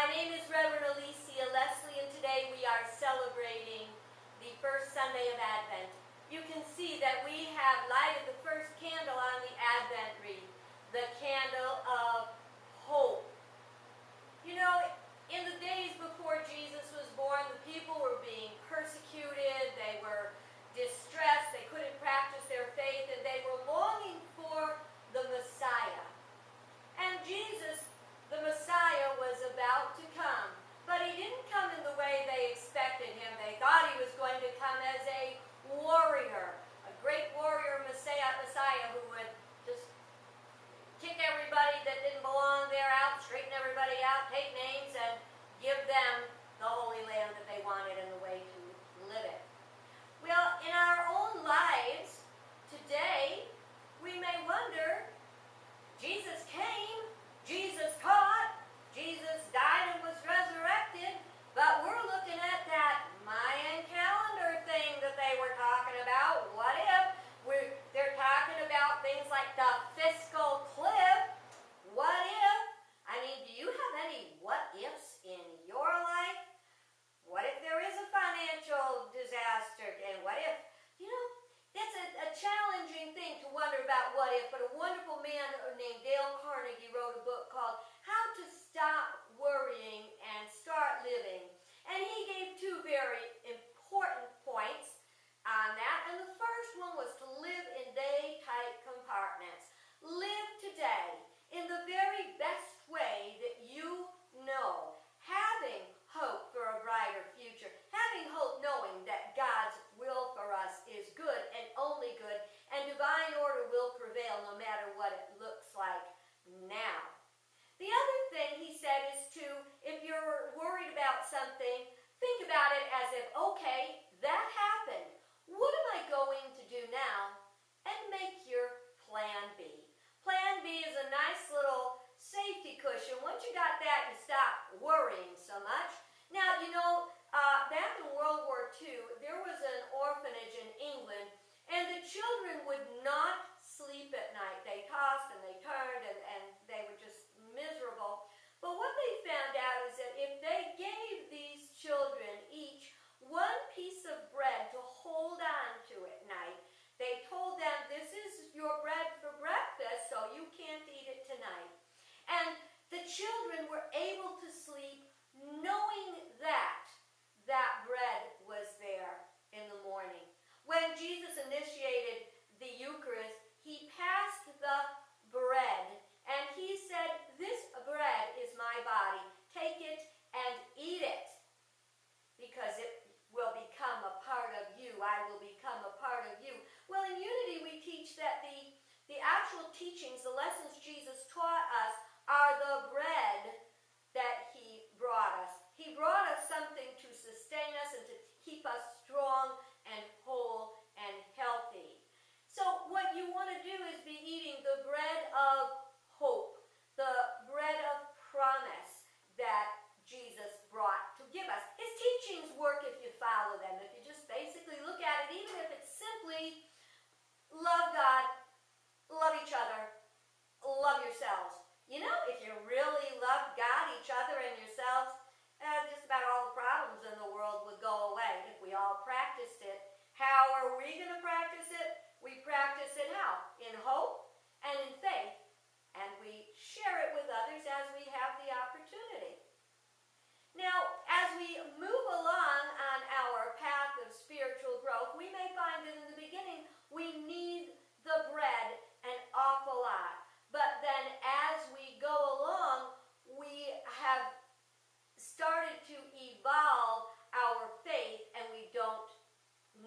My name is Reverend Alicia-Leslie, and today we are celebrating the first Sunday of Advent. You can see that we have lighted the first candle on the Advent wreath, the candle of hope. You know, in the days before Jesus was born, the people were being persecuted, they were distressed, they couldn't practice their faith, and they were longing for the Messiah. And Jesus, the Messiah, was about to come. But he didn't come in the way they expected him. They thought he was going to come as a warrior, a great warrior Messiah who would just kick everybody that didn't belong there out, straighten everybody out, take names, and give them the Holy Land that they wanted and the way to live it. Well, in our own lives today, we may wonder, Jesus came, Jesus taught, Jesus died and was resurrected, but we're looking at that Mayan calendar thing that they were talking about. What if they're talking about things like the fiscal cliff? What if? I mean, do you have any what ifs in your life? What if there is a financial disaster? And what if, that's a challenging thing to wonder about what if, but a wonderful man named Dale Carnegie wrote a book called How to Stop Worrying and Start Living. And he gave two very important points on that. And the first one was to live in day-tight compartments. Live today in the very best way that you know, having hope for a brighter future, having hope knowing that God's will for us is good and only good, and divine order will prevail no matter what it looks like now. The other thing he said is to, if you're worried about something, think about it as if, okay, that happened. What am I going to do now? And make your plan B. Plan B is a nice little safety cushion. Once you got that, you stop worrying so much. Now, back in World War II, there was an orphanage in England, and the children would not sleep at night. They tossed and they turned, and they were just miserable. But what they found out is that if they gave these children each one piece of bread to hold on to at night, they told them, this is your bread for breakfast, so you can't eat it tonight. And the children were able to sleep knowing that that bread was there in the morning. When Jesus initiated the Eucharist, he passed the bread and he said, this bread is my body. Take it and eat it, because it will become a part of you. I will become a part of you. Well, in Unity we teach that the actual teachings, the lessons Jesus taught us, are the bread that he brought us. He brought us something to sustain us and to keep us strong and whole and healthy. So what you want to do is be eating the bread of hope, the bread of promise that Jesus brought to give us. His teachings work if you follow them, if you just basically look at it, even if it's simply love God, love each other, love yourselves. If you really love God, each other, and yourselves, just about all the problems in the world would go away if we all practiced it. How are we going to practice it? We practice it how? In hope and in faith. And we share it with others as we have the opportunity. Now, as we move along on our path of spiritual growth, we may find that in the beginning we need the bread an awful lot. But then as we go along, we have started to evolve our faith, and we don't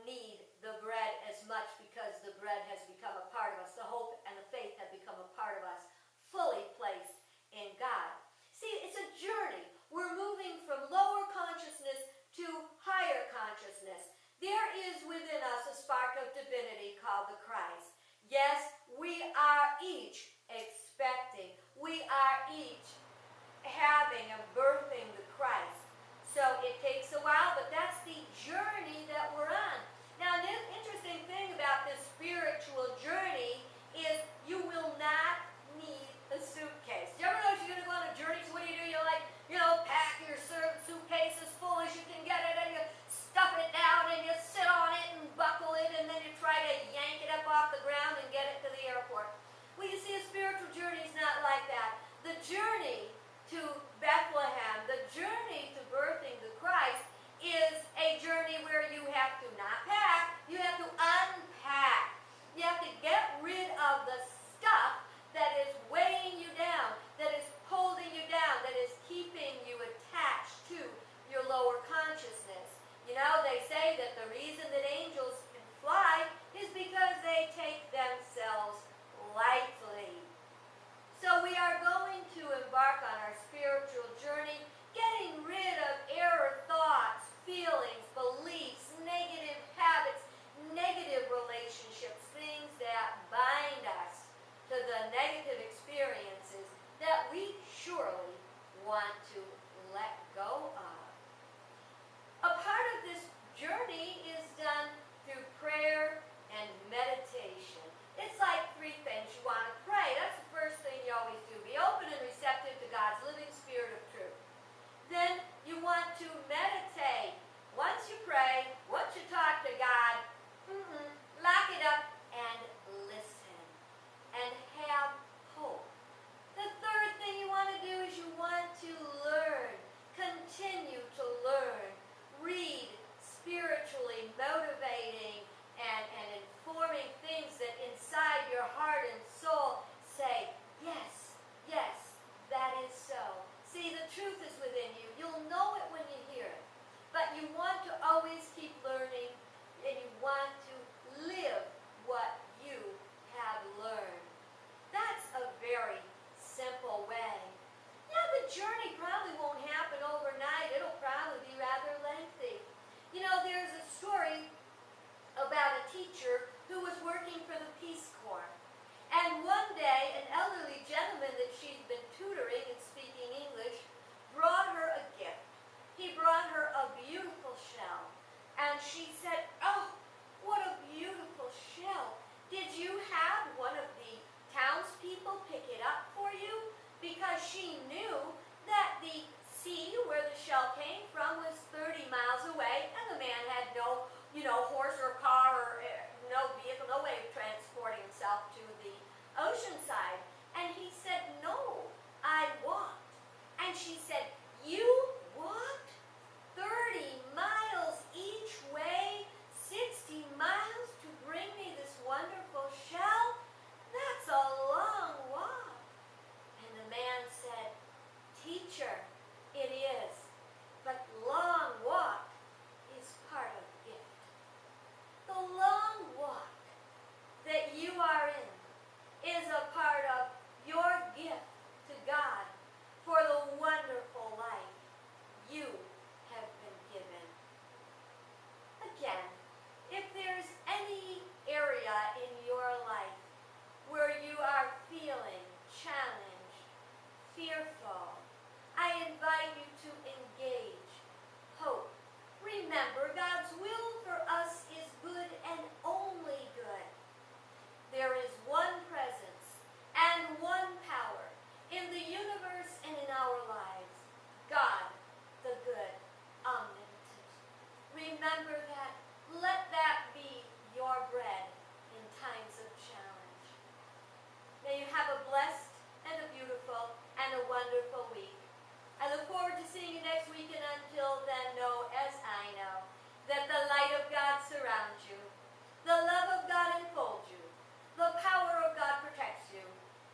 need the bread as much because the bread has become a part of us. The hope and the faith have become a part of us, fully placed in God. See, it's a journey. We're moving from lower consciousness to higher consciousness. There is within us a spark of divinity called the Christ. Yes, we are each expecting. We are each having and birthing the Christ. So it takes a while, but that's the journey that we're on. Now, the interesting thing about this spiritual journey is you will not need a suitcase. Do you ever know if you're going to go on a journey, so what do? You pack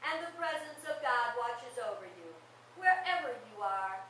and the presence of God watches over you. Wherever you are,